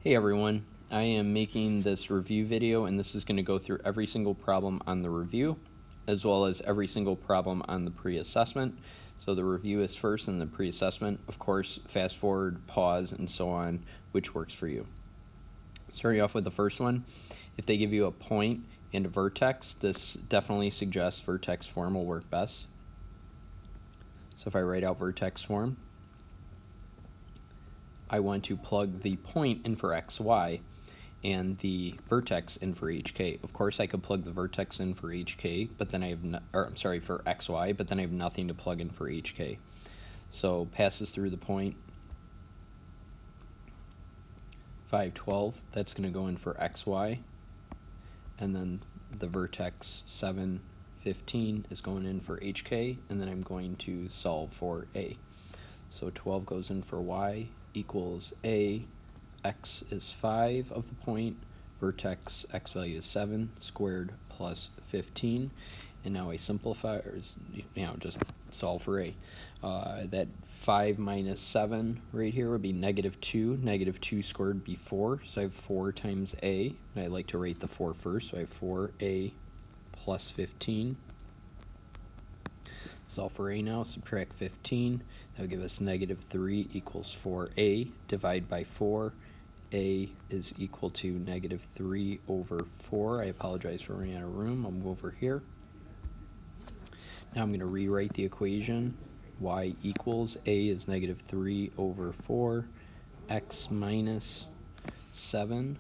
Hey everyone, I am making this review video and this is going to go through every single problem on the review as well as every single problem on the pre-assessment. So the review is first and the pre-assessment. Of course, fast forward, pause, and so on, which works for you. Starting off with the first one, if they give you a point and a vertex, this definitely suggests vertex form will work best. So if I write out vertex form, I want to plug the point in for xy and the vertex in for hk. Of course, I could plug the vertex in for hk, but then I have for xy, but then I have nothing to plug in for hk. So passes through the point 5, 12. That's going to go in for xy, and then the vertex 7, 15 is going in for hk, and then I'm going to solve for a. So 12 goes in for y equals a, x is 5 of the point, vertex x value is 7 squared plus 15, and now I simplify, or just solve for a. That 5 minus 7 right here would be -2. -2 squared would be 4, so I have 4 times a, and I like to rate the 4 first, so I have 4a plus 15. Solve for a now, subtract 15, that would give us -3 equals 4a, divide by 4, a is equal to -3 over 4. I apologize for running out of room, I'll move over here. Now I'm going to rewrite the equation. Y equals a is -3 over 4, x minus 7,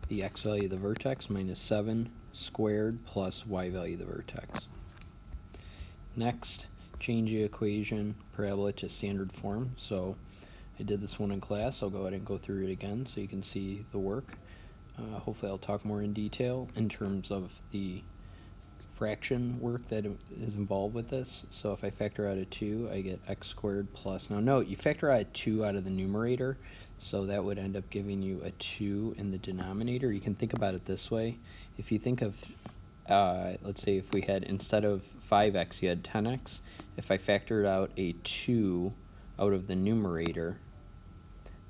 the x value of the vertex minus 7 squared plus y value of the vertex. Next, change the equation parabola to standard form. So I did this one in class. I'll go ahead and go through it again so you can see the work. Hopefully I'll talk more in detail in terms of the fraction work that is involved with this. So if I factor out a 2, I get x squared plus, now note, you factor out a 2 out of the numerator, so that would end up giving you a 2 in the denominator. You can think about it this way. If you think of let's say if we had, instead of 5x, you had 10x. If I factored out a 2 out of the numerator,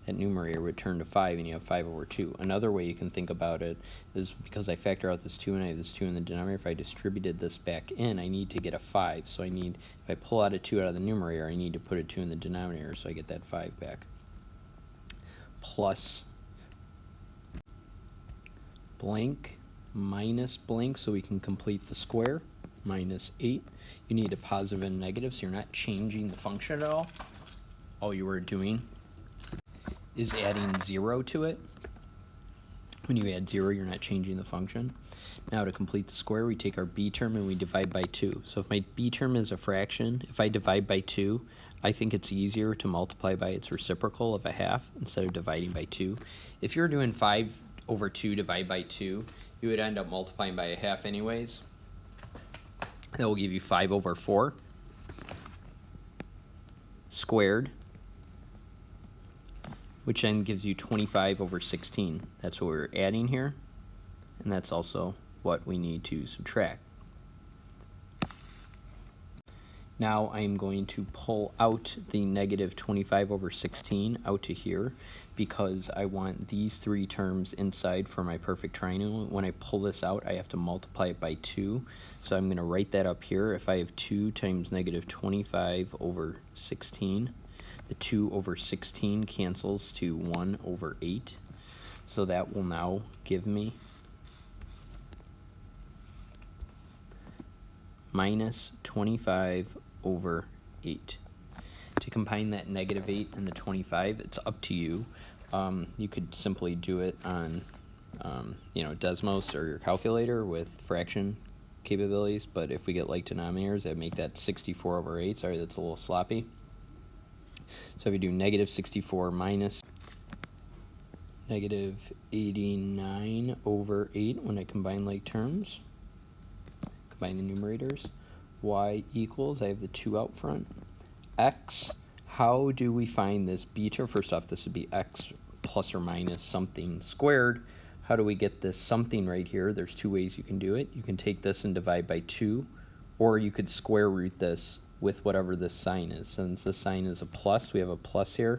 that numerator would turn to 5, and you have 5 over 2. Another way you can think about it is, because I factor out this 2 and I have this 2 in the denominator, if I distributed this back in, I need to get a 5. So if I pull out a 2 out of the numerator, I need to put a 2 in the denominator, so I get that 5 back. Plus blank minus blank, so we can complete the square, minus 8. You need a positive and negative, so you're not changing the function at all. All you are doing is adding 0 to it. When you add 0, you're not changing the function. Now to complete the square, we take our b term and we divide by 2. So if my b term is a fraction, if I divide by 2, I think it's easier to multiply by its reciprocal of a half instead of dividing by 2. If you're doing 5 over 2 divided by 2, you would end up multiplying by a half anyways. That will give you 5 over 4 squared, which then gives you 25 over 16. That's what we're adding here, and that's also what we need to subtract. Now I'm going to pull out the -25 over 16 out to here, because I want these 3 terms inside for my perfect triangle. When I pull this out, I have to multiply it by 2. So I'm going to write that up here. If I have 2 times -25 over 16, the 2 over 16 cancels to 1 over 8. So that will now give me -25 over 8. To combine that -8 and the 25, it's up to you. You could simply do it on Desmos or your calculator with fraction capabilities, but if we get like denominators, that make that 64 over 8. Sorry, that's a little sloppy. So if you do -64 minus -89 over 8 when I combine like terms, combine the numerators, y equals, I have the 2 out front, x, how do we find this b term? First off, this would be x plus or minus something squared. How do we get this something right here? There's 2 ways you can do it. You can take this and divide by 2, or you could square root this with whatever this sign is. Since this sign is a plus, we have a plus here.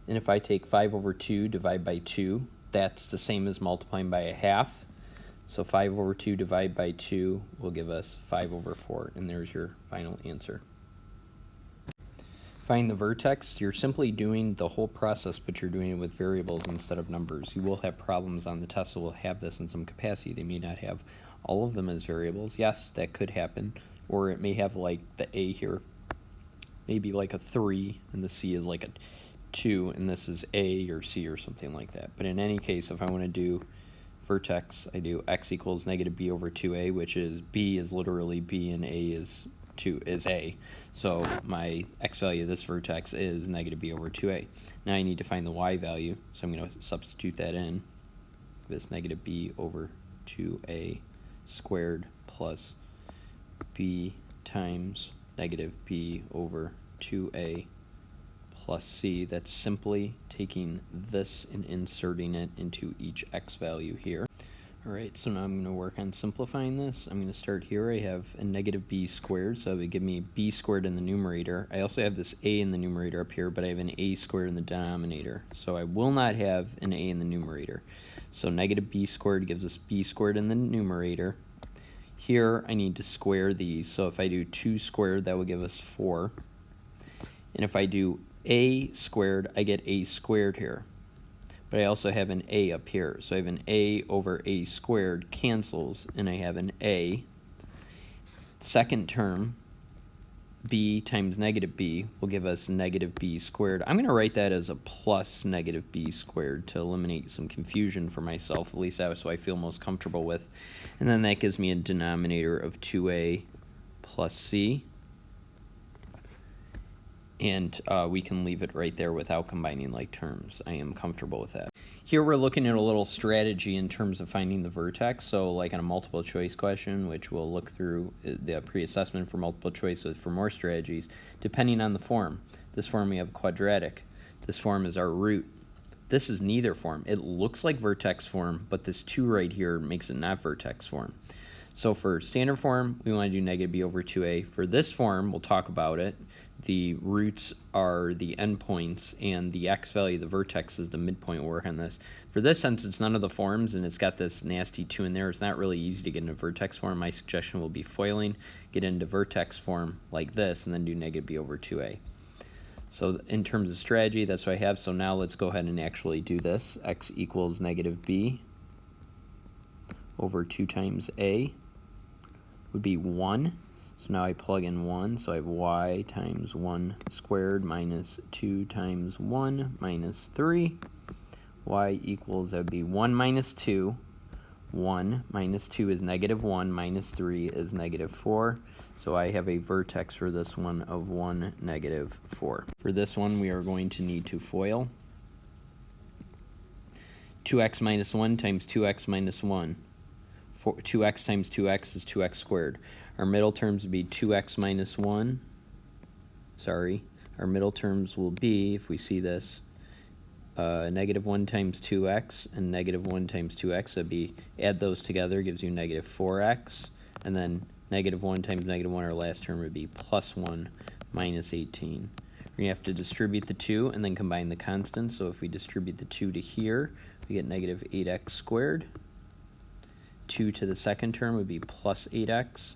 And if I take 5 over 2, divide by 2, that's the same as multiplying by a half. So 5 over 2 divided by 2 will give us 5 over 4, and there's your final answer. Find the vertex. You're simply doing the whole process, but you're doing it with variables instead of numbers. You will have problems on the test that will have this in some capacity. They may not have all of them as variables. Yes, that could happen. Or it may have like the A here, maybe like a 3, and the C is like a 2, and this is A or C or something like that. But in any case, if I want to do vertex, I do x equals negative b over 2a, which is b is literally b and a is A. So my x value of this vertex is negative b over 2a. Now I need to find the y value, so I'm going to substitute that in. This negative b over 2a squared plus b times negative b over 2a plus c. That's simply taking this and inserting it into each x value here. Alright, so now I'm going to work on simplifying this. I'm going to start here. I have a negative b squared, so it would give me b squared in the numerator. I also have this a in the numerator up here, but I have an a squared in the denominator. So I will not have an a in the numerator. So negative b squared gives us b squared in the numerator. Here I need to square these, so if I do 2 squared, that would give us 4. And if I do a squared, I get a squared here. But I also have an a up here. So I have an a over a squared cancels, and I have an a. Second term, b times negative b, will give us negative b squared. I'm going to write that as a plus negative b squared to eliminate some confusion for myself, at least that's what I feel most comfortable with. And then that gives me a denominator of 2a plus c. And we can leave it right there without combining like terms. I am comfortable with that. Here we're looking at a little strategy in terms of finding the vertex. So like on a multiple choice question, which we'll look through the pre-assessment for multiple choice for more strategies, depending on the form. This form we have quadratic. This form is our root. This is neither form. It looks like vertex form, but this 2 right here makes it not vertex form. So for standard form, we want to do negative b over 2a. For this form, we'll talk about it. The roots are the endpoints, and the x value, the vertex, is the midpoint. We'll work on this. For this, since it's none of the forms, and it's got this nasty 2 in there, it's not really easy to get into vertex form. My suggestion will be foiling, get into vertex form like this, and then do negative b over 2a. So in terms of strategy, that's what I have. So now let's go ahead and actually do this. X equals negative b over 2 times a would be 1. So now I plug in 1, so I have y times 1 squared minus 2 times 1 minus 3. Y equals, that would be 1 minus 2. 1 minus 2 is negative 1, minus 3 is negative 4. So I have a vertex for this one of 1, negative 4. For this one, we are going to need to FOIL. 2x minus 1 times 2x minus 1. 2x times 2x is 2x squared. Our middle terms would be 2x minus 1. Sorry. Our middle terms will be, if we see this, negative 1 times 2x and negative 1 times 2x. So it'd be, add those together, gives you negative 4x. And then negative 1 times negative 1, our last term would be plus 1 minus 18. We're going to have to distribute the 2 and then combine the constants. So if we distribute the 2 to here, we get negative 8x squared. 2 to the second term would be plus 8x.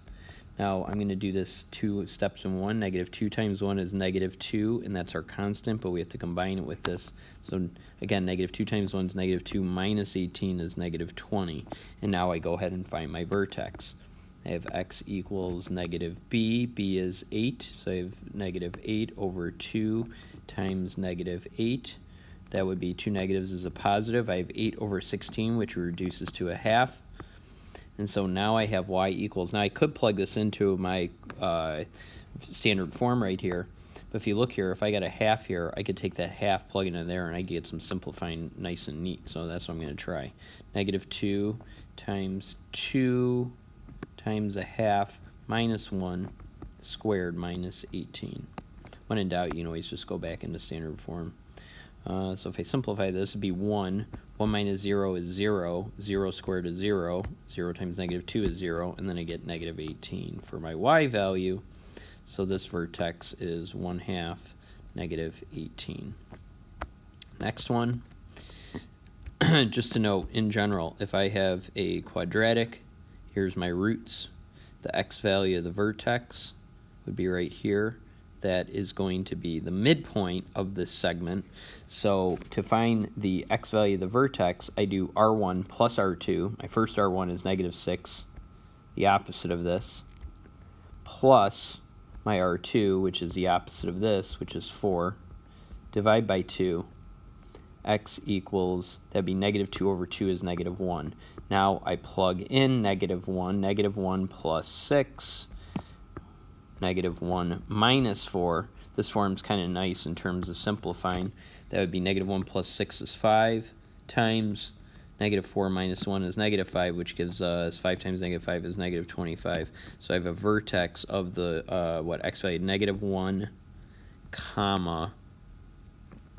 Now I'm going to do this 2 steps in 1. Negative 2 times 1 is negative 2, and that's our constant, but we have to combine it with this. So again, negative 2 times 1 is negative 2 minus 18 is negative 20. And now I go ahead and find my vertex. I have x equals negative b. B is 8, so I have negative 8 over 2 times negative 8. That would be 2 negatives is a positive. I have 8 over 16, which reduces to a half. And so now I have y equals, now I could plug this into my standard form right here, but if you look here, if I got a half here, I could take that half, plug it in there, and I get some simplifying nice and neat. So that's what I'm going to try. Negative 2 times 2 times a half minus 1 squared minus 18. When in doubt, you can always just go back into standard form. So if I simplify this, it would be 1. 1 minus 0 is 0. 0 squared is 0. 0 times negative 2 is 0. And then I get negative 18 for my y value. So this vertex is 1/2 negative 18. Next one, just to note, in general, if I have a quadratic, here's my roots. The x value of the vertex would be right here. That is going to be the midpoint of this segment. So to find the x value of the vertex, I do r1 plus r2. My first r1 is -6, the opposite of this, plus my r2, which is the opposite of this, which is 4, divide by 2. X equals, that'd be -2 over 2 is -1. Now I plug in -1, -1 plus 6, -1 minus 4. This form's kind of nice in terms of simplifying. That would be -1 plus 6 is 5 times -4 minus 1 is -5, which gives us 5 times -5 is -25. So I have a vertex of the, x value, -1, comma,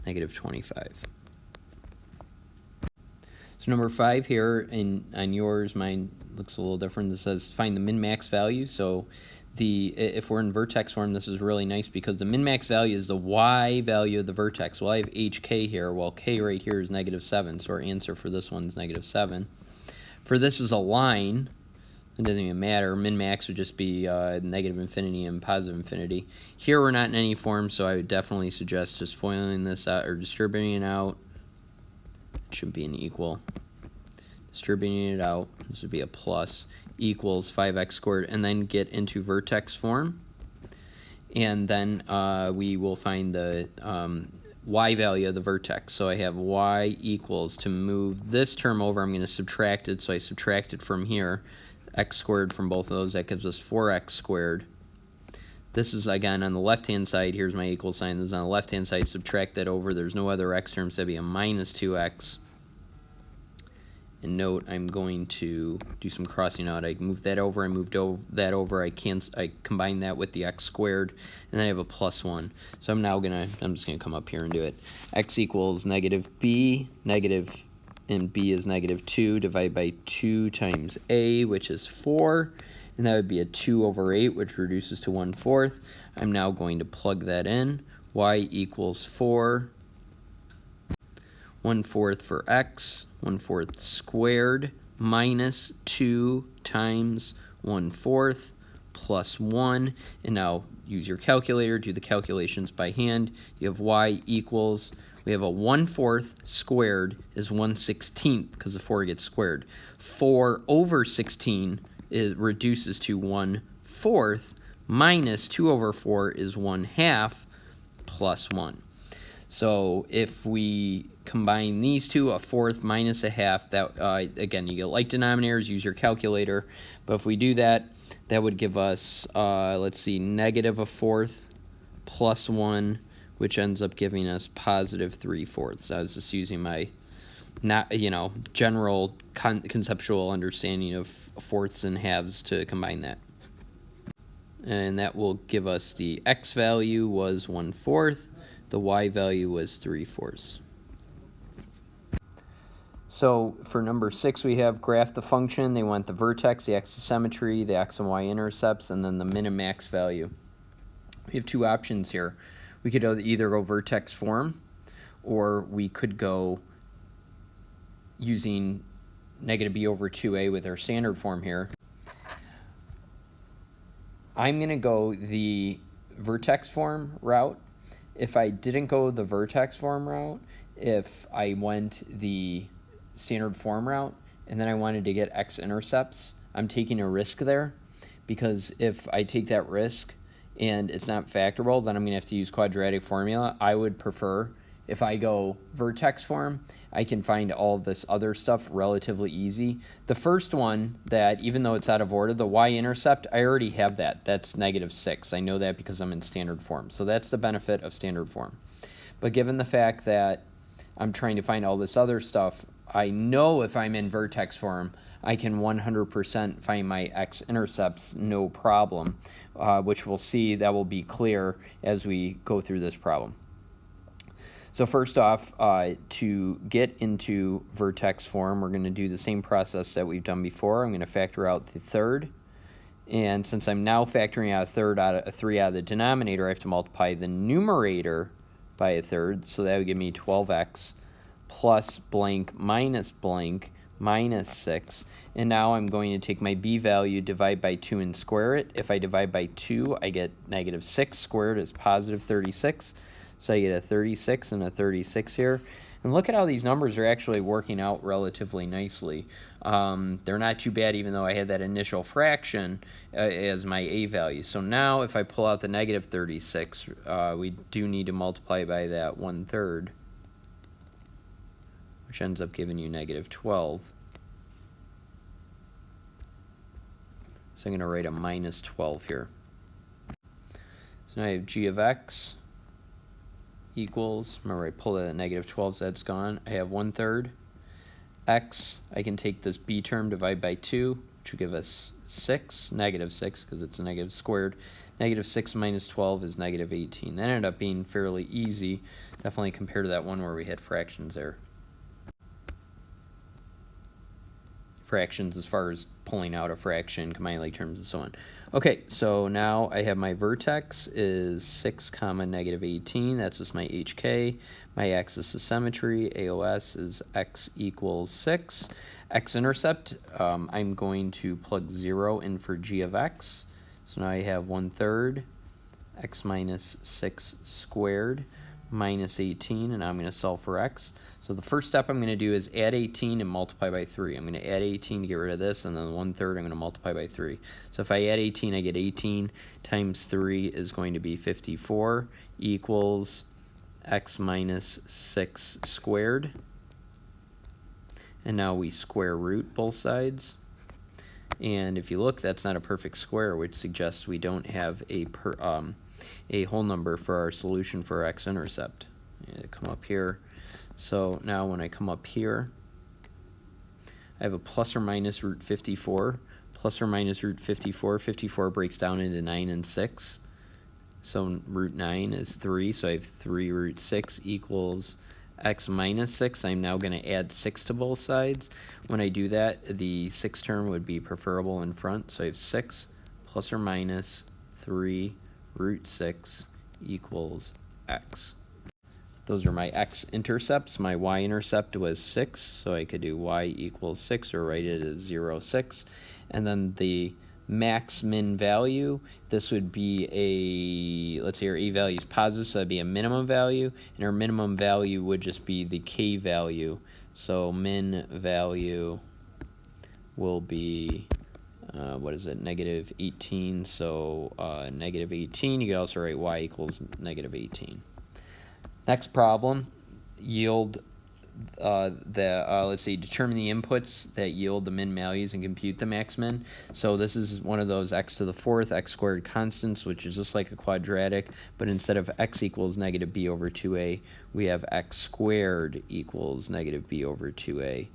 -25. So number 5 here, on yours, mine looks a little different. This says find the min-max value. So if we're in vertex form, this is really nice because the min-max value is the y value of the vertex. Well, I have hk here. Well, k right here is -7, so our answer for this one is -7. For this is a line, it doesn't even matter. Min-max would just be negative infinity and positive infinity. Here we're not in any form, so I would definitely suggest just foiling this out or distributing it out. It should be an equal. Distributing it out, this would be a plus, equals 5x squared, and then get into vertex form. And then we will find the y value of the vertex. So I have y equals, to move this term over, I'm going to subtract it. So I subtract it from here, x squared from both of those. That gives us 4x squared. This is, again, on the left-hand side. Here's my equal sign. This is on the left-hand side. Subtract that over. There's no other x terms. That'd be a -2x. And note, I'm going to do some crossing out. I moved that over. I moved that over. I combine that with the x squared, and then I have a +1. So I'm just gonna come up here and do it. X equals -b, and b is -2, divided by 2 times a, which is 4. And that would be a 2 over 8, which reduces to 1/4. I'm now going to plug that in. Y equals 4, 1/4 for x, 1/4 squared, minus 2 times 1/4 plus 1. And now use your calculator, do the calculations by hand. You have y equals, we have a 1/4 squared is 1/16 because the 4 gets squared. 4 over 16 reduces to 1/4, minus 2 over 4 is 1/2 plus 1. So if we combine these two, a fourth minus a half, that again, you get like denominators, use your calculator. But if we do that, that would give us, let's see, -1/4 plus 1, which ends up giving us +3/4. I was just using my general conceptual understanding of fourths and halves to combine that. And that will give us the x value was 1/4, the y value was 3/4. So for number 6, we have graph the function. They want the vertex, the axis symmetry, the x and y intercepts, and then the min and max value. We have 2 options here. We could either go vertex form, or we could go using -b over 2a with our standard form here. I'm going to go the vertex form route. If I didn't go the vertex form route, if I went the standard form route and then I wanted to get x-intercepts, I'm taking a risk there, because if I take that risk and it's not factorable, then I'm going to have to use quadratic formula. I would prefer, if I go vertex form, I can find all this other stuff relatively easy. The first one, that even though it's out of order, the y-intercept, I already have that. That's -6. I know that because I'm in standard form. So that's the benefit of standard form. But given the fact that I'm trying to find all this other stuff, I know if I'm in vertex form, I can 100% find my x-intercepts, no problem, which we'll see that will be clear as we go through this problem. So first off, to get into vertex form, we're going to do the same process that we've done before. I'm going to factor out the third. And since I'm now factoring out a 3 out of the denominator, I have to multiply the numerator by a third, so that would give me 12x plus blank minus 6. And now I'm going to take my b value, divide by 2, and square it. If I divide by 2, I get negative 6 squared is positive 36. So I get a 36 and a 36 here. And look at how these numbers are actually working out relatively nicely. They're not too bad, even though I had that initial fraction as my a value. So now if I pull out the negative 36, we do need to multiply by that 1/3, which ends up giving you negative 12. So I'm going to write a minus 12 here. So now I have g of x equals, remember I pulled out a negative 12, so that's gone. I have 1/3. X, I can take this b term, divide by 2, which will give us 6, negative 6, because it's a negative squared. Negative 6 minus 12 is negative 18. That ended up being fairly easy, definitely compared to that one where we had fractions there. Fractions as far as pulling out a fraction, combining like terms, and so on. Okay, so now I have my vertex is 6 comma negative 18. That's just my HK. My axis of symmetry, AOS, is x equals 6. X-intercept, I'm going to plug 0 in for g of x. So now I have 1/3 x minus 6 squared minus 18, and now I'm going to solve for x. So the first step I'm going to do is add 18 and multiply by 3. I'm going to add 18 to get rid of this, and then 1/3 I'm going to multiply by 3. So if I add 18, I get 18 times 3 is going to be 54 equals x minus 6 squared. And now we square root both sides. And if you look, that's not a perfect square, which suggests we don't have a whole number for our solution for our x-intercept. Come up here. So now when I come up here, I have a plus or minus root 54. Plus or minus root 54. 54 breaks down into 9 and 6. So root 9 is 3. So I have 3 root 6 equals x minus 6. I'm now going to add 6 to both sides. When I do that, the 6 term would be preferable in front. So I have 6 plus or minus 3 root 6 equals x. Those are my x-intercepts. My y-intercept was 6, so I could do y equals 6 or write it as 0, 6. And then the max-min value, this would be a, let's say our a value is positive, so that'd be a minimum value, and our minimum value would just be the k value. So min value will be, what is it, negative 18, so negative 18. You could also write y equals negative 18. Next problem, yield let's see, determine the inputs that yield the min values and compute the max min. So this is one of those x to the 4th, x squared constants, which is just like a quadratic, but instead of x equals negative b over 2a, we have x squared equals negative b over 2a.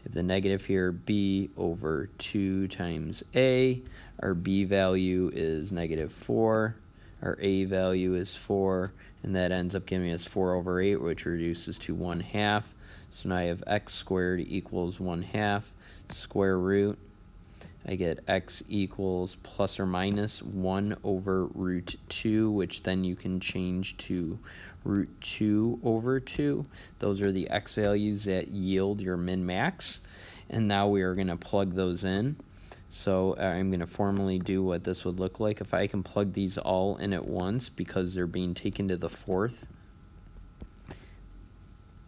If the negative here, b over 2 times a, our b value is negative 4, our a value is 4, and that ends up giving us 4 over 8, which reduces to 1/2. So now I have x squared equals 1/2 square root. I get x equals plus or minus 1 over root 2, which then you can change to root 2 over 2. Those are the x values that yield your min-max. And now we are going to plug those in. So I'm going to formally do what this would look like. If I can plug these all in at once because they're being taken to the 4th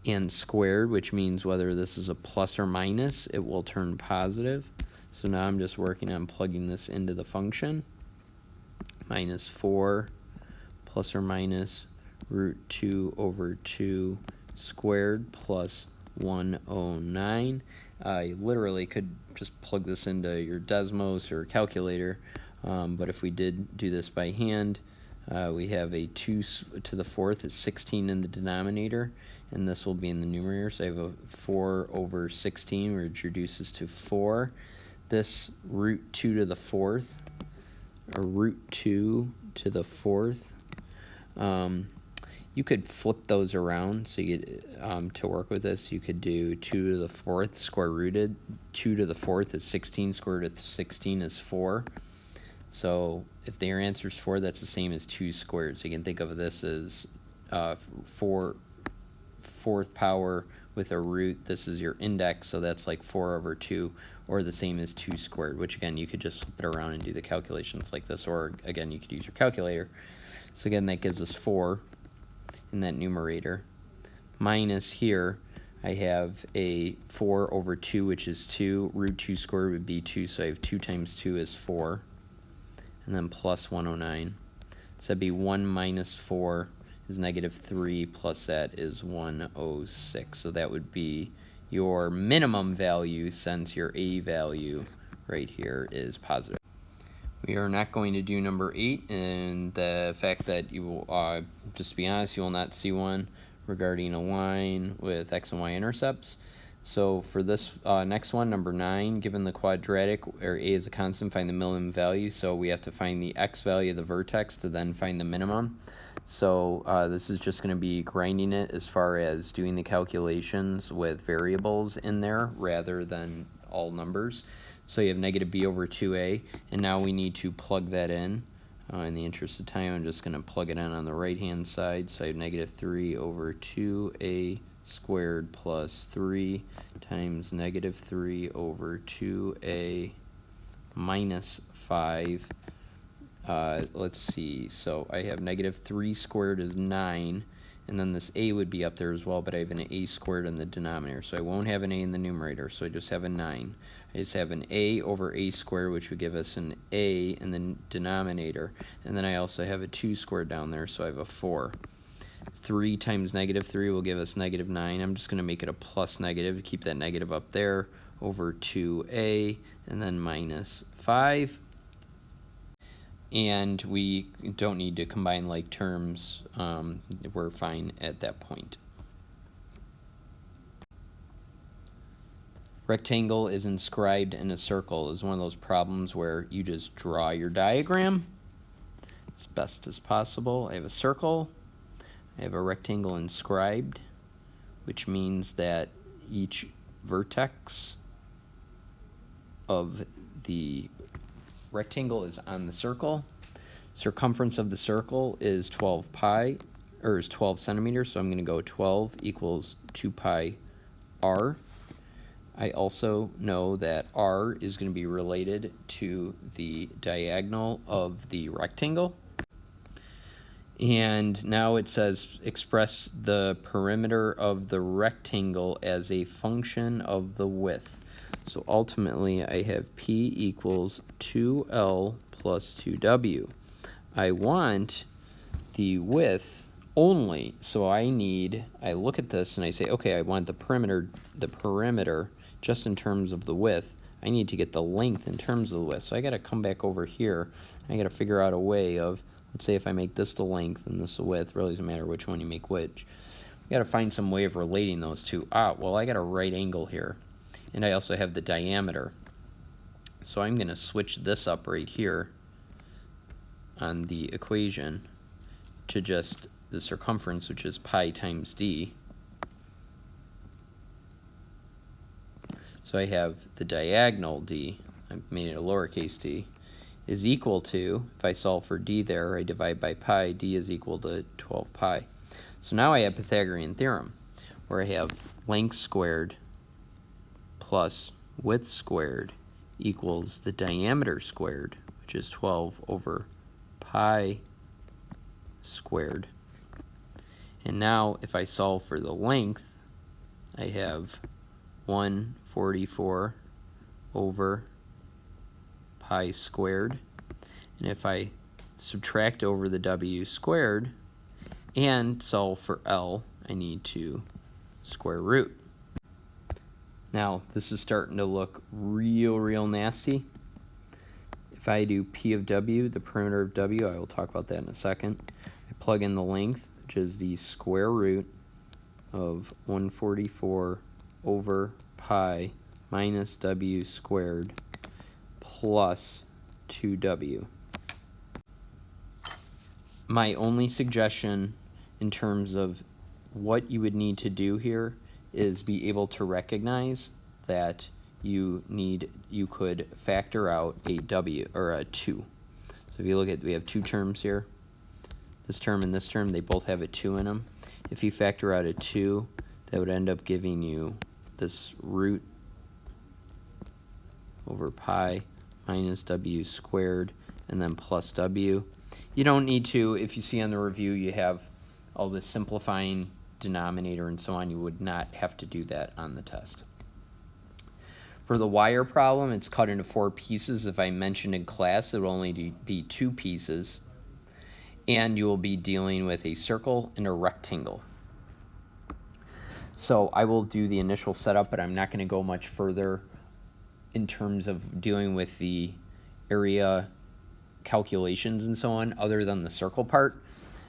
and squared, which means whether this is a plus or minus, it will turn positive. So now I'm just working on plugging this into the function. Minus 4 plus or minus root 2 over 2 squared plus 109. You literally could just plug this into your Desmos or calculator, but if we did do this by hand, we have a 2 to the 4th is 16 in the denominator, and this will be in the numerator, so I have a 4 over 16, which reduces to 4. This root 2 to the 4th, or root 2 to the 4th, you could flip those around, so you could, to work with this, you could do 2 to the 4th square rooted. 2 to the 4th is 16, square root of 16 is 4. So if your answer is 4, that's the same as 2 squared. So you can think of this as fourth power with a root. This is your index, so that's like 4 over 2, or the same as 2 squared, which again, you could just flip it around and do the calculations like this, or again, you could use your calculator. So again, that gives us 4 in that numerator. Minus here, I have a 4 over 2, which is 2. Root 2 squared would be 2, so I have 2 times 2 is 4. And then plus 109. So that'd be 1 minus 4 is negative 3, plus that is 106. So that would be your minimum value, since your A value right here is positive. We are not going to do number 8, and the fact that you will, just to be honest, you will not see one regarding a line with x and y intercepts. So for this next one, number 9, given the quadratic, or A is a constant, find the minimum value. So we have to find the x value of the vertex to then find the minimum. So this is just going to be grinding it as far as doing the calculations with variables in there rather than all numbers. So you have negative b over 2a, and now we need to plug that in. In the interest of time, I'm just going to plug it in on the right-hand side. So I have negative 3 over 2a squared plus 3 times negative 3 over 2a minus 5. Let's see, so I have negative 3 squared is 9, and then this a would be up there as well, but I have an a squared in the denominator, so I won't have an a in the numerator, so I just have a 9. I just have an a over a squared, which would give us an a in the denominator, and then I also have a 2 squared down there, so I have a 4. 3 times negative 3 will give us negative 9. I'm just going to make it a plus negative to keep that negative up there, over 2a, and then minus 5. And we don't need to combine like terms. We're fine at that point. Rectangle is inscribed in a circle is one of those problems where you just draw your diagram as best as possible. I have a circle. I have a rectangle inscribed, which means that each vertex of the rectangle is on the circle. Circumference of the circle is 12 pi, or is 12 centimeters, so I'm going to go 12 equals 2 pi r. I also know that r is going to be related to the diagonal of the rectangle. And now it says express the perimeter of the rectangle as a function of the width. So ultimately, I have P equals 2L plus 2W. I want the width only, so I look at this and I say, okay, I want the perimeter just in terms of the width. I need to get the length in terms of the width. So I got to come back over here. I got to figure out a way of, let's say if I make this the length and this the width, really doesn't matter which one you make which. We got to find some way of relating those two. Well, I got a right angle here. And I also have the diameter. So I'm going to switch this up right here on the equation to just the circumference, which is pi times d. So I have the diagonal d, I made it a lowercase d, is equal to, if I solve for d there, I divide by pi, d is equal to 12 pi. So now I have Pythagorean theorem, where I have length squared plus width squared equals the diameter squared, which is 12 over pi squared. And now if I solve for the length, I have 144 over pi squared. And if I subtract over the w squared and solve for L, I need to square root. Now, this is starting to look real nasty. If I do P of W, the perimeter of W, I will talk about that in a second. I plug in the length, which is the square root of 144 over pi minus W squared plus 2W. My only suggestion in terms of what you would need to do here is be able to recognize that you could factor out a W or a 2. So if you look at, we have two terms here. this term and this term, they both have a 2 in them. If you factor out a 2, that would end up giving you this root over pi minus w squared and then plus w. You don't need to, if you see on the review you have all this simplifying denominator and so on, you would not have to do that on the test. For the wire problem, it's cut into 4 pieces. If I mentioned in class, it will only be 2 pieces. And you will be dealing with a circle and a rectangle. So I will do the initial setup, but I'm not going to go much further in terms of dealing with the area calculations and so on, other than the circle part.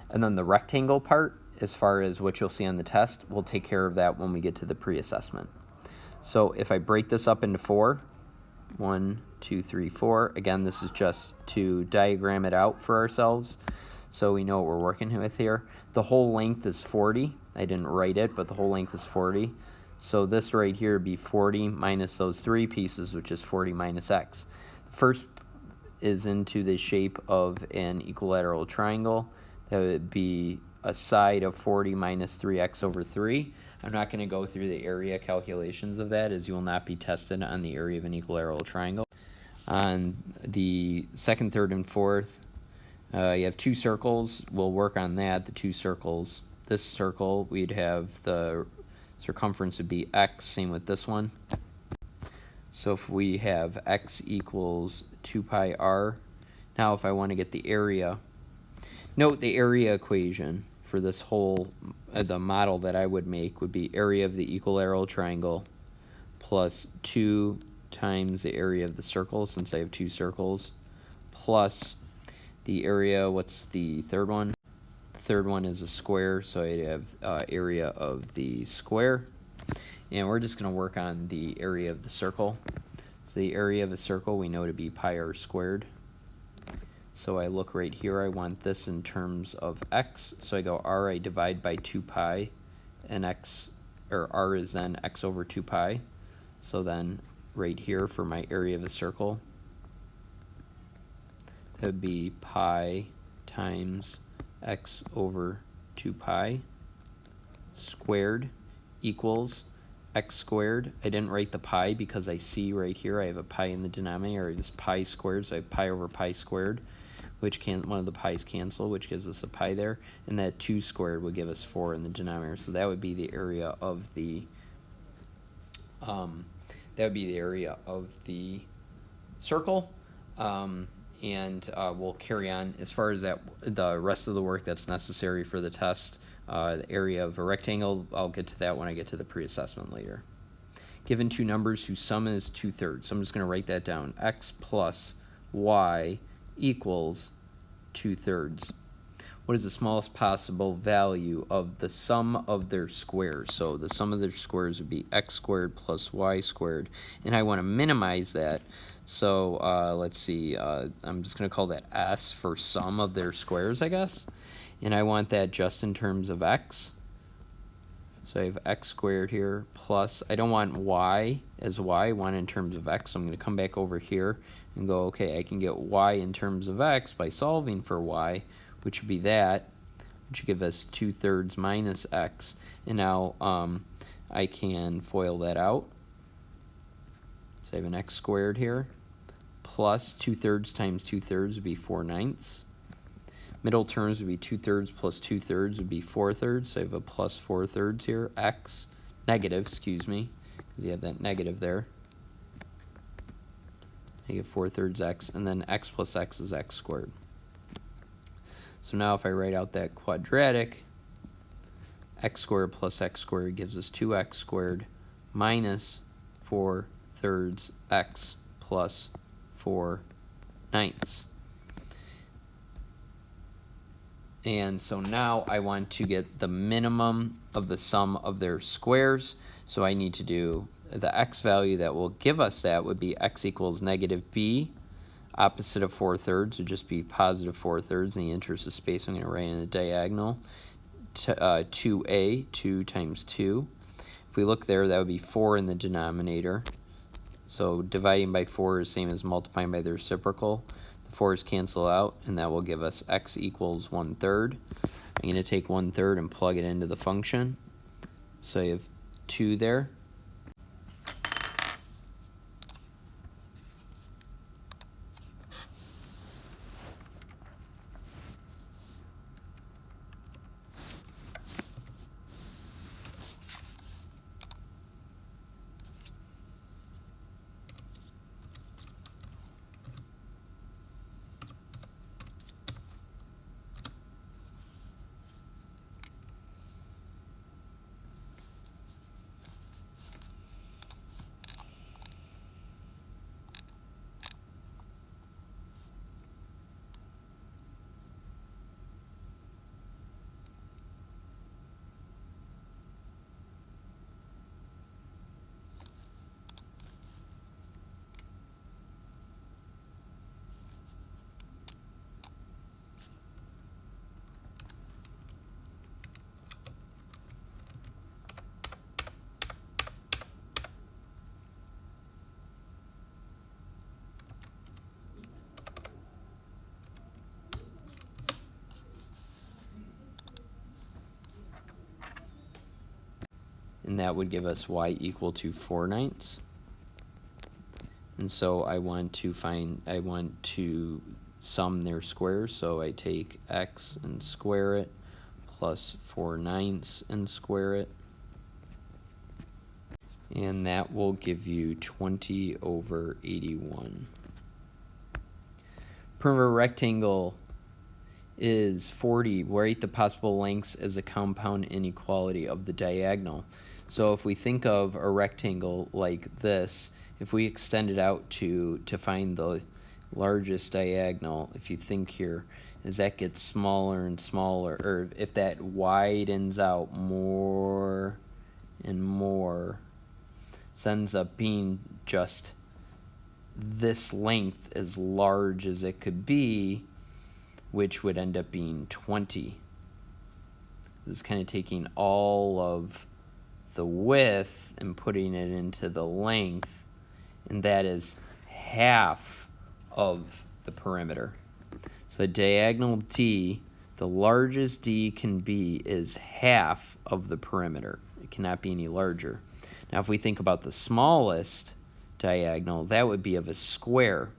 And then the rectangle part, as far as what you'll see on the test, we'll take care of that when we get to the pre-assessment. So if I break this up into 4, 1, 2, 3, 4, again, this is just to diagram it out for ourselves so we know what we're working with here. The whole length is 40. I didn't write it, but the whole length is 40. So this right here would be 40 minus those 3 pieces, which is 40 minus x. The first is into the shape of an equilateral triangle. That would be a side of 40 minus 3x over 3. I'm not going to go through the area calculations of that, as you will not be tested on the area of an equilateral triangle. On the second, third, and fourth, you have 2 circles. We'll work on that, the 2 circles. This circle, we'd have the circumference would be x, same with this one. So if we have x equals 2 pi r, now if I want to get the area, note the area equation for this whole, the model that I would make would be area of the equilateral triangle plus 2 times the area of the circle, since I have 2 circles, plus the area, what's the third one? The third one is a square, so I have area of the square. And we're just going to work on the area of the circle. So the area of a circle we know to be pi r squared. So I look right here, I want this in terms of x. So I go r, I divide by 2 pi, and x, or r is then x over 2 pi. So then right here for my area of a circle, that would be pi times x over 2 pi squared equals x squared. I didn't write the pi because I see right here I have a pi in the denominator, or this pi squared, so I have pi over pi squared, which one of the pi's cancel, which gives us a pi there, and that 2 squared would give us 4 in the denominator. So that would be the area of the circle. And we'll carry on as far as that, the rest of the work that's necessary for the test. The area of a rectangle, I'll get to that when I get to the pre-assessment later. Given 2 numbers whose sum is 2/3, so I'm just going to write that down. X plus y equals 2/3. What is the smallest possible value of the sum of their squares? So the sum of their squares would be x squared plus y squared, and I want to minimize that. So let's see, I'm just going to call that s for sum of their squares, I guess. And I want that just in terms of x. So I have x squared here plus, I don't want y as y, I want it in terms of x. So I'm going to come back over here and go, okay, I can get y in terms of x by solving for y, which would be that, which would give us 2/3 minus x. And now I can FOIL that out. So I have an x squared here, plus 2/3 times 2/3 would be 4/9. Middle terms would be 2/3 plus 2/3 would be 4/3. So I have a plus 4/3 here, x, negative, excuse me, because you have that negative there. I get 4/3 x, and then x plus x is x squared. So now if I write out that quadratic, x squared plus x squared gives us 2x squared minus 4/3 x plus 4/9. And so now I want to get the minimum of the sum of their squares. So I need to do the x value that will give us that would be x equals negative b. Opposite of 4/3 would just be positive 4/3. In the interest of space, I'm going to write in the diagonal. 2a, 2 times 2. If we look there, that would be 4 in the denominator. So dividing by 4 is the same as multiplying by the reciprocal. The 4's cancel out, and that will give us x equals 1/3. I'm going to take 1/3 and plug it into the function. So you have 2 there. And that would give us y equal to 4/9. And so I want to sum their squares, so I take x and square it, plus 4/9 and square it. And that will give you 20/81. Perimeter rectangle is 40. Write the possible lengths as a compound inequality of the diagonal. So if we think of a rectangle like this, if we extend it out to find the largest diagonal, if you think here, as that gets smaller and smaller, or if that widens out more and more, it ends up being just this length as large as it could be, which would end up being 20. This is kind of taking all of the width and putting it into the length, and that is half of the perimeter. So diagonal D, the largest D can be, is half of the perimeter. It cannot be any larger. Now if we think about the smallest diagonal, that would be of a square.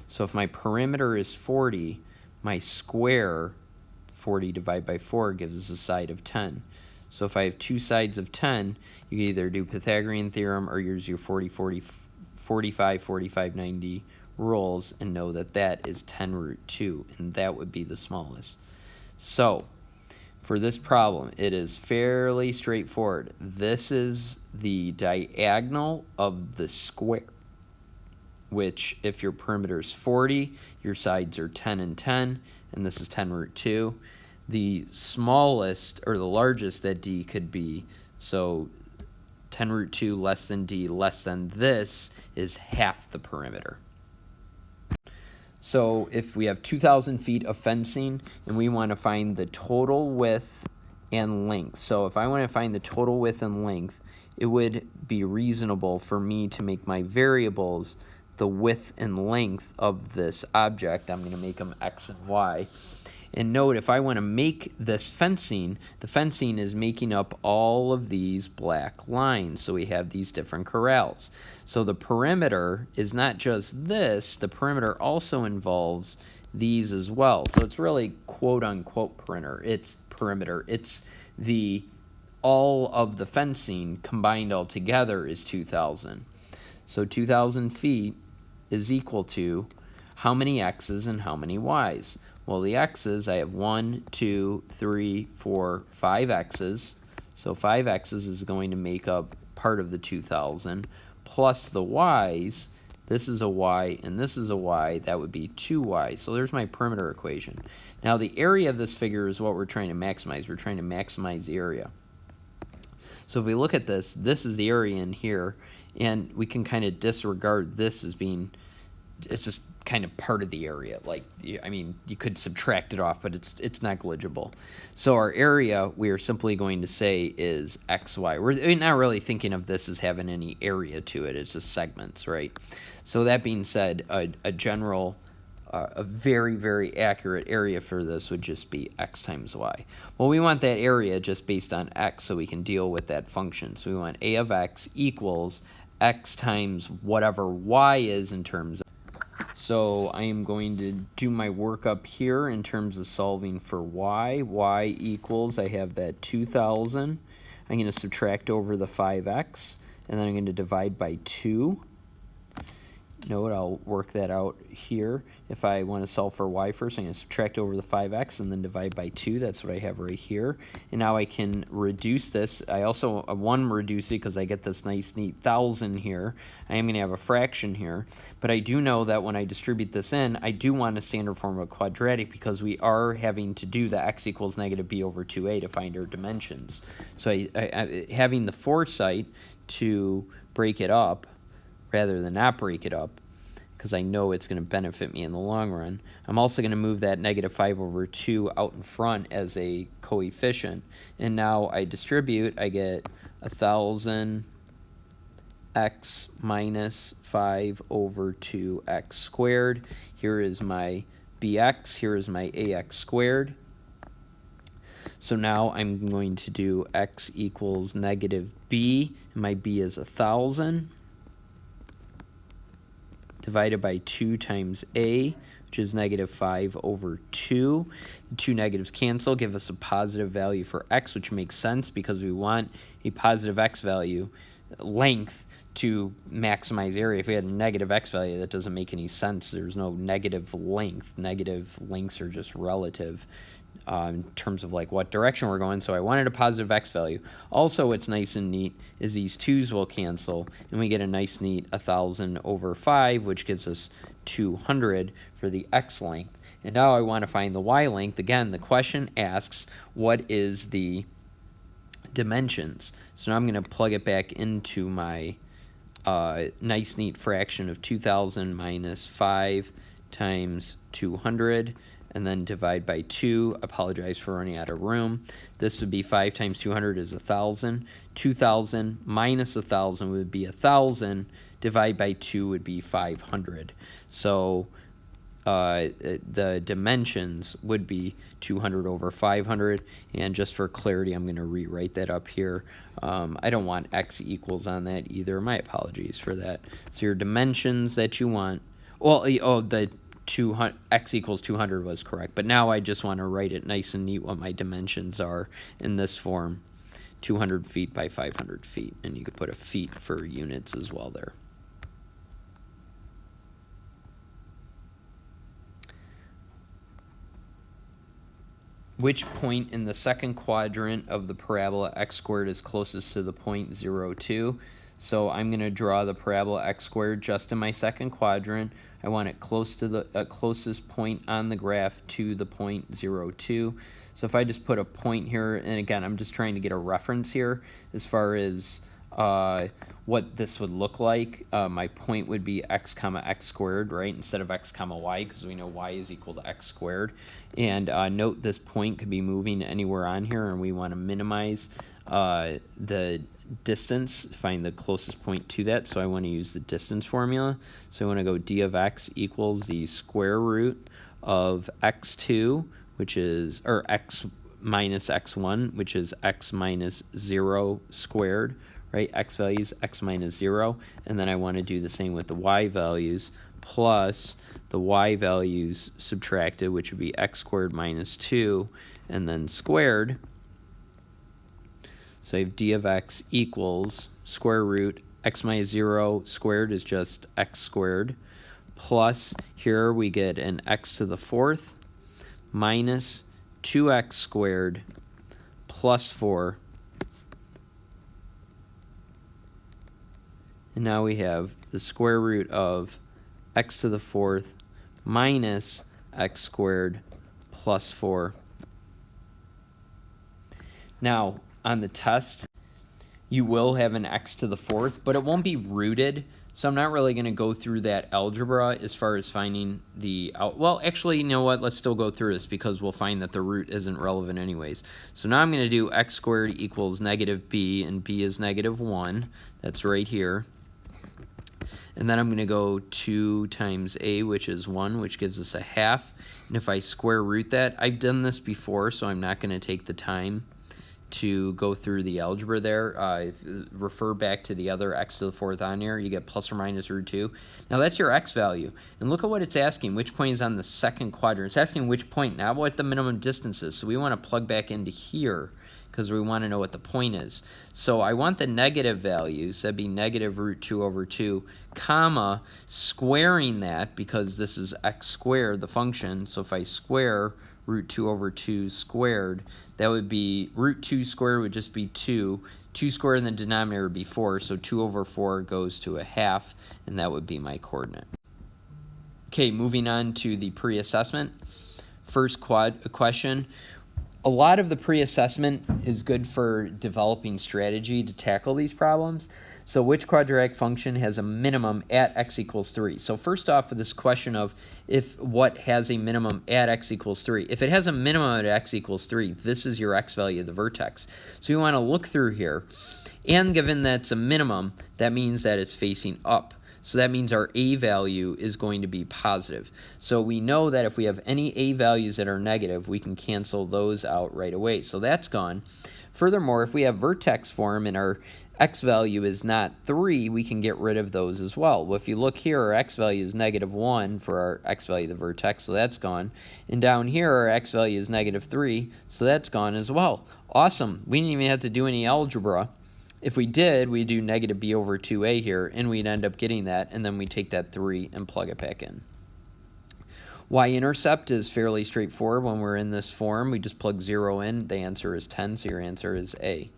So if my perimeter is 40, my square, 40 divided by 4, gives us a side of 10. So if I have two sides of 10, you can either do Pythagorean theorem or use your 45/90 rules and know that that is 10√2, and that would be the smallest. So for this problem, it is fairly straightforward. This is the diagonal of the square, which if your perimeter is 40, your sides are 10 and 10, and this is 10√2. The smallest or the largest that D could be, so 10√2 less than D less than this, is half the perimeter. So if we have 2,000 feet of fencing and we want to find the total width and length, so if I want to find the total width and length, it would be reasonable for me to make my variables the width and length of this object. I'm going to make them x and y. And note, if I want to make this fencing, the fencing is making up all of these black lines. So we have these different corrals. So the perimeter is not just this, the perimeter also involves these as well. So it's really quote-unquote perimeter. It's the all of the fencing combined all together is 2,000. So 2,000 feet is equal to how many x's and how many y's? Well, the x's, I have 1, 2, 3, 4, 5 x's. So 5 x's is going to make up part of the 2,000. Plus the y's, this is a y and this is a y, that would be 2y. So there's my perimeter equation. Now the area of this figure is what we're trying to maximize. We're trying to maximize the area. So if we look at this, this is the area in here, and we can kind of disregard this as being, it's just kind of part of the area. Like, I mean, you could subtract it off, but it's negligible. So our area, we are simply going to say is xy. We're not really thinking of this as having any area to it. It's just segments, right? So that being said, a general a very, very accurate area for this would just be x times y. Well, we want that area just based on x so we can deal with that function. So we want a of x equals x times whatever y is in terms of. So I am going to do my work up here in terms of solving for y. Y equals, I have that 2,000. I'm going to subtract over the 5x, and then I'm going to divide by 2. Note, I'll work that out here. If I want to solve for y first, I'm going to subtract over the 5x and then divide by 2. That's what I have right here. And now I can reduce this. I also want to reduce it because I get this nice, neat 1,000 here. I am going to have a fraction here. But I do know that when I distribute this in, I do want a standard form of a quadratic because we are having to do the x equals negative b over 2a to find our dimensions. So I having the foresight to break it up rather than not break it up, because I know it's going to benefit me in the long run. I'm also going to move that negative 5 over 2 out in front as a coefficient. And now I distribute, I get 1,000 x minus 5 over 2x squared. Here is my bx, here is my ax squared. So now I'm going to do x equals negative b, and my b is 1,000. Divided by 2 times a, which is negative 5 over 2. The two negatives cancel, give us a positive value for x, which makes sense because we want a positive x value length to maximize area. If we had a negative x value, that doesn't make any sense. There's no negative length. Negative lengths are just relative in terms of like what direction we're going. So I wanted a positive x value. Also, what's nice and neat is these 2's will cancel, and we get a nice neat 1,000 over 5, which gives us 200 for the x length. And now I want to find the y length. Again, the question asks, what is the dimensions? So now I'm going to plug it back into my nice neat fraction of 2,000 minus 5 times 200. And then divide by 2. Apologize for running out of room. This would be 5 times 200 is 1,000. 2,000 minus 1,000 would be 1,000. Divide by 2 would be 500. So the dimensions would be 200 over 500. And just for clarity, I'm going to rewrite that up here. I don't want x equals on that either. My apologies for that. So your dimensions that you want, well, the 200, x equals 200 was correct, but now I just want to write it nice and neat what my dimensions are in this form, 200 feet by 500 feet, and you could put a feet for units as well there. Which point in the second quadrant of the parabola x squared is closest to the point 0, 2? So I'm going to draw the parabola x squared just in my second quadrant. I want it close to the closest point on the graph to the point 0, 2. So if I just put a point here, and again, I'm just trying to get a reference here as far as what this would look like. My point would be x comma x squared, right, instead of x comma y, because we know y is equal to x squared. And note this point could be moving anywhere on here, and we want to minimize the distance, find the closest point to that, so I want to use the distance formula. So I want to go d of x equals the square root of x2, which is, or x minus x1, which is x minus 0 squared, right? X values, x minus 0, and then I want to do the same with the y values, plus the y values subtracted, which would be x squared minus 2, and then squared. So I have d of x equals square root x minus 0 squared is just x squared, plus here we get an x to the 4th minus 2x squared plus 4. And now we have the square root of x to the 4th minus x squared plus 4. Now, on the test, you will have an x to the 4th, but it won't be rooted. So I'm not really going to go through that algebra as far as finding the well, actually, you know what? Let's still go through this because we'll find that the root isn't relevant anyways. So now I'm going to do x squared equals negative b, and b is negative 1. That's right here. And then I'm going to go 2 times a, which is 1, which gives us a half. And if I square root that, I've done this before, so I'm not going to take the time to go through the algebra there. Refer back to the other x to the 4th on here. You get plus or minus root 2. Now that's your x value. And look at what it's asking. Which point is on the second quadrant? It's asking which point, not what the minimum distance is. So we want to plug back into here because we want to know what the point is. So I want the negative values. That'd be negative root 2 over 2, comma, squaring that because this is x squared, the function. So if I square root 2 over 2 squared, that would be root 2 squared would just be 2. 2 squared in the denominator would be 4, so 2 over 4 goes to a half, and that would be my coordinate. Okay, moving on to the pre-assessment. First question. A lot of the pre-assessment is good for developing strategy to tackle these problems. So which quadratic function has a minimum at x equals 3? So first off, for this question of if what has a minimum at x equals 3. If it has a minimum at x equals 3, this is your x value of the vertex. So you want to look through here. And given that it's a minimum, that means that it's facing up. So that means our a value is going to be positive. So we know that if we have any a values that are negative, we can cancel those out right away. So that's gone. Furthermore, if we have vertex form and our x value is not 3, we can get rid of those as well. Well, if you look here, our x value is negative 1 for our x value of the vertex, so that's gone. And down here, our x value is negative 3, so that's gone as well. Awesome. We didn't even have to do any algebra. If we did, we'd do negative b over 2a here, and we'd end up getting that, and then we take that 3 and plug it back in. Y-intercept is fairly straightforward. When we're in this form, we just plug 0 in. The answer is 10, so your answer is A.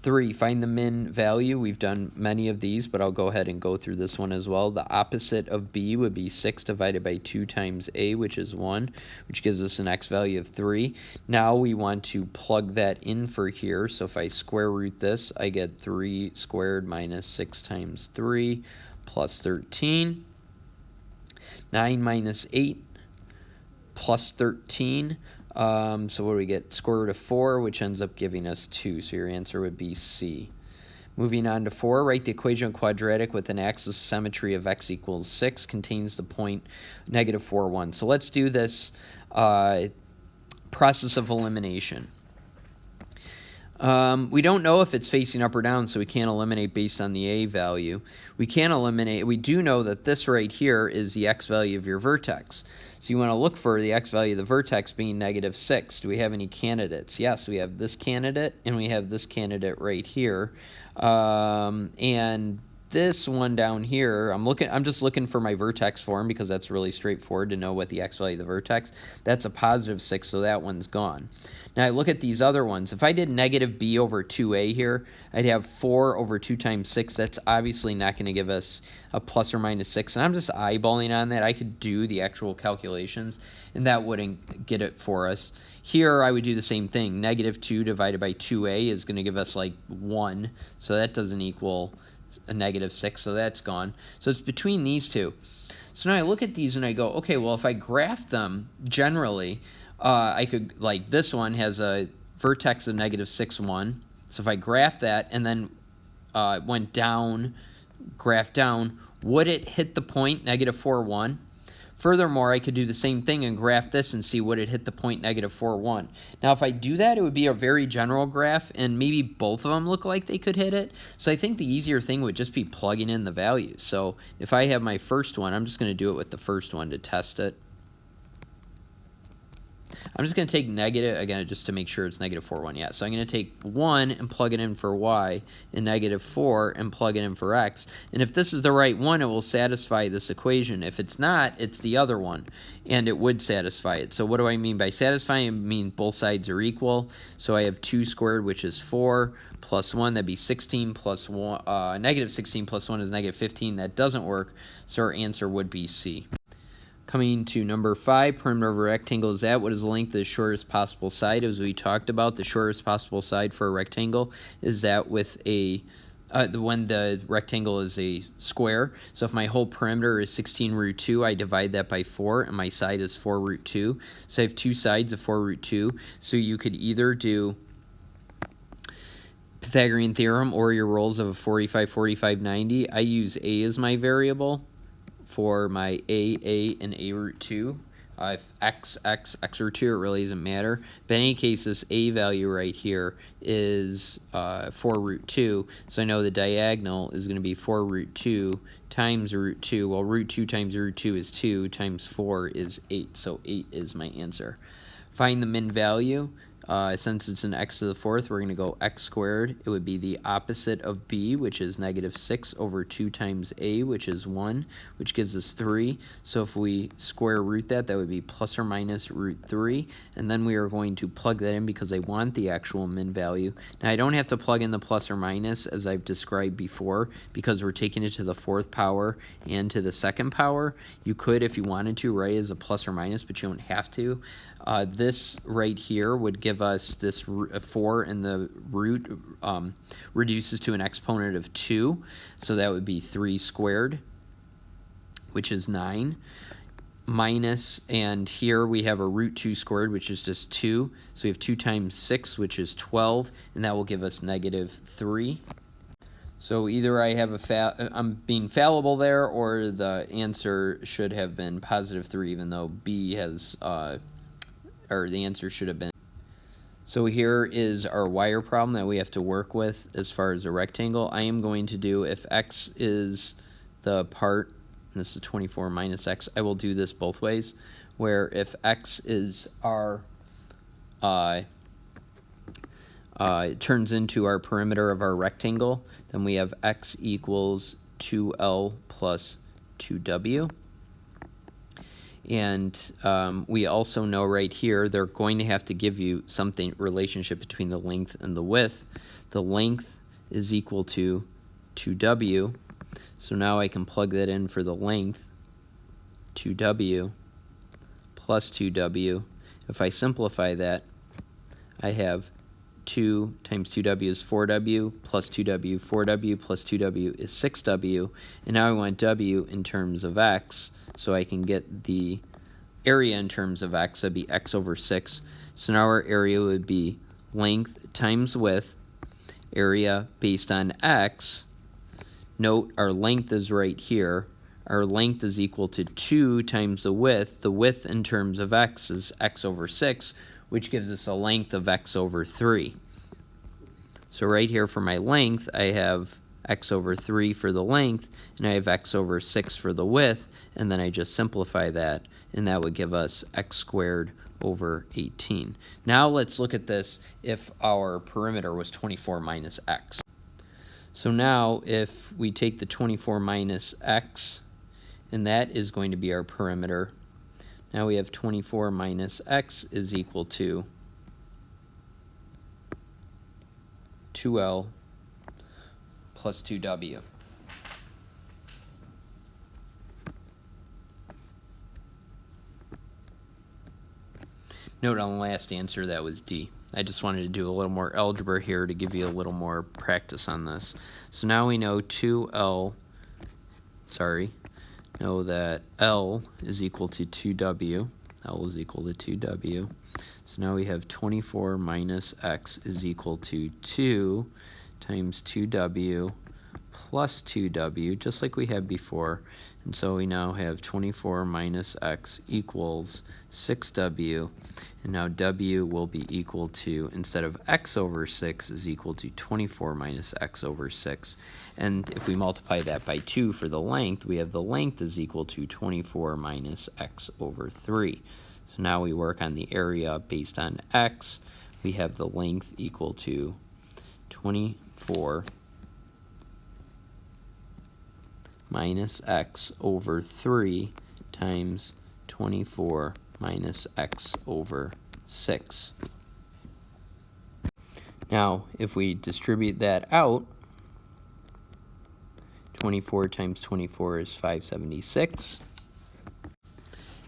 3, find the min value. We've done many of these, but I'll go ahead and go through this one as well. The opposite of b would be 6 divided by 2 times a, which is 1, which gives us an x value of 3. Now we want to plug that in for here. So if I square root this, I get 3 squared minus 6 times 3 plus 13. 9 minus 8 plus 13. So what do we get? Square root of 4, which ends up giving us 2. So your answer would be C. Moving on to 4, write the equation quadratic with an axis symmetry of x equals 6 contains the point negative 4, 1. So let's do this process of elimination. We don't know if it's facing up or down, so we can't eliminate based on the a value. We can eliminate. We do know that this right here is the x value of your vertex. So you want to look for the x value of the vertex being negative 6. Do we have any candidates? Yes, we have this candidate, and we have this candidate right here. And this one down here, I'm just looking for my vertex form because that's really straightforward to know what the x value of the vertex. That's a positive 6, so that one's gone. Now I look at these other ones. If I did negative b over 2a here, I'd have 4 over 2 times 6. That's obviously not going to give us a plus or minus 6. And I'm just eyeballing on that. I could do the actual calculations, and that wouldn't get it for us. Here I would do the same thing. Negative 2 divided by 2a is going to give us like 1. So that doesn't equal a negative 6, so that's gone. So it's between these two. So now I look at these and I go, okay, well, if I graph them generally, I could, like this one has a vertex of negative 6, 1. So if I graph that and then went down, graph down, would it hit the point negative 4, 1? Furthermore, I could do the same thing and graph this and see would it hit the point negative 4, 1. Now, if I do that, it would be a very general graph, and maybe both of them look like they could hit it. So I think the easier thing would just be plugging in the values. So if I have my first one, I'm just going to do it with the first one to test it. I'm just going to take negative, again, just to make sure it's negative 4, 1. Yeah, so I'm going to take 1 and plug it in for y, and negative 4 and plug it in for x. And if this is the right one, it will satisfy this equation. If it's not, it's the other one, and it would satisfy it. So what do I mean by satisfying? I mean both sides are equal. So I have 2 squared, which is 4, plus 1, that'd be 16, plus 1, negative 16 plus 1 is negative 15. That doesn't work, so our answer would be C. Coming to number 5, perimeter of a rectangle is at what is the length of the shortest possible side. As we talked about, the shortest possible side for a rectangle is that with a when the rectangle is a square. So if my whole perimeter is 16 root 2, I divide that by 4, and my side is 4 root 2. So I have two sides of 4 root 2. So you could either do Pythagorean theorem or your rules of a 45, 45, 90, I use a as my variable for my a, and a root 2. If x root 2, it really doesn't matter. But in any case, this a value right here is 4 root 2. So I know the diagonal is going to be 4 root 2 times root 2. Well, root 2 times root 2 is 2 times 4 is 8. So 8 is my answer. Find the min value. Since it's an x to the fourth, we're going to go x squared. It would be the opposite of b, which is negative 6 over 2 times a, which is 1, which gives us 3. So if we square root that, that would be plus or minus root 3. And then we are going to plug that in because I want the actual min value. Now, I don't have to plug in the plus or minus, as I've described before, because we're taking it to the fourth power and to the second power. You could, if you wanted to, write it as a plus or minus, but you don't have to. This right here would give us this 4, and the root reduces to an exponent of 2. So that would be 3 squared, which is 9. Minus, and here we have a root 2 squared, which is just 2. So we have 2 times 6, which is 12, and that will give us negative 3. So either I have I'm being fallible there, or the answer should have been positive 3, even though B has... or the answer should have been. So here is our wire problem that we have to work with as far as a rectangle. I am going to do, if x is the part, and this is 24 minus x, I will do this both ways, where if x is our, it turns into our perimeter of our rectangle, then we have x equals 2L plus 2W. And we also know right here they're going to have to give you something relationship between the length and the width. The length is equal to 2W. So now I can plug that in for the length, 2W plus 2W. If I simplify that, I have 2 times 2W is 4W plus 2W. 4W plus 2W is 6W. And now I want W in terms of x. So I can get the area in terms of x. That'd be x over 6. So now our area would be length times width, area based on x. Note our length is right here. Our length is equal to 2 times the width. The width in terms of x is x over 6, which gives us a length of x over 3. So right here for my length, I have x over 3 for the length, and I have x over 6 for the width, and then I just simplify that, and that would give us x squared over 18. Now let's look at this if our perimeter was 24 minus x. So now if we take the 24 minus x, and that is going to be our perimeter, now we have 24 minus x is equal to 2L plus 2W. Note on the last answer that was D. I just wanted to do a little more algebra here to give you a little more practice on this. So now we know know that L is equal to 2W. L is equal to 2W. So now we have 24 minus x is equal to 2 times 2W plus 2W, just like we had before. And so we now have 24 minus x equals 6W. And now W will be equal to, instead of x over 6, is equal to 24 minus x over 6. And if we multiply that by 2 for the length, we have the length is equal to 24 minus x over 3. So now we work on the area based on x. We have the length equal to 24 minus x over 3 times 24 minus x over 6. Now, if we distribute that out, 24 times 24 is 576.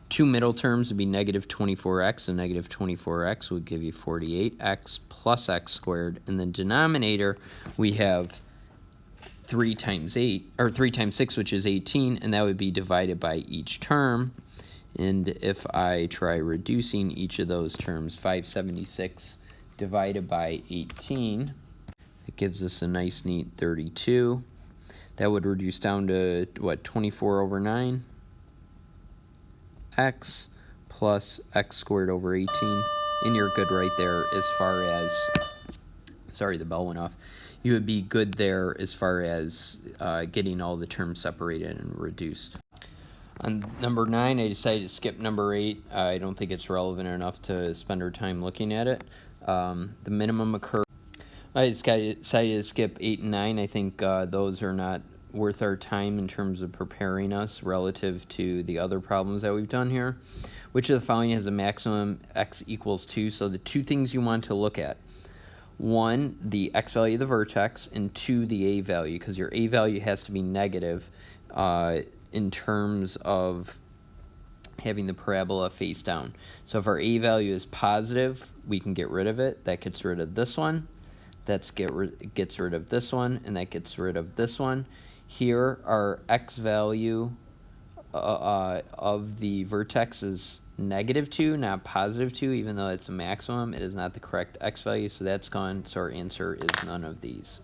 Two middle terms would be negative 24x, and negative 24x would give you 48x plus x squared. In the denominator, we have 3 times 8, or 3 times 6, which is 18, and that would be divided by each term. And if I try reducing each of those terms, 576 divided by 18, It gives us a nice neat 32. That would reduce down to, what, 24 over 9? X plus x squared over 18. And you're good right there as far as, sorry, the bell went off. You would be good there as far as getting all the terms separated and reduced. On number 9, I decided to skip number 8. I don't think it's relevant enough to spend our time looking at it. The minimum occurs. I decided to skip 8 and 9. I think those are not worth our time in terms of preparing us relative to the other problems that we've done here. Which of the following has a maximum x equals 2? So the two things you want to look at. 1, the x value of the vertex, and 2, the a value, because your a value has to be negative in terms of having the parabola face down. So if our a value is positive, we can get rid of it. That gets rid of this one. That gets rid of this one, and that gets rid of this one. Here, our x value of the vertex is -2, not +2, even though it's a maximum. It is not the correct x value, so that's gone. So our answer is none of these.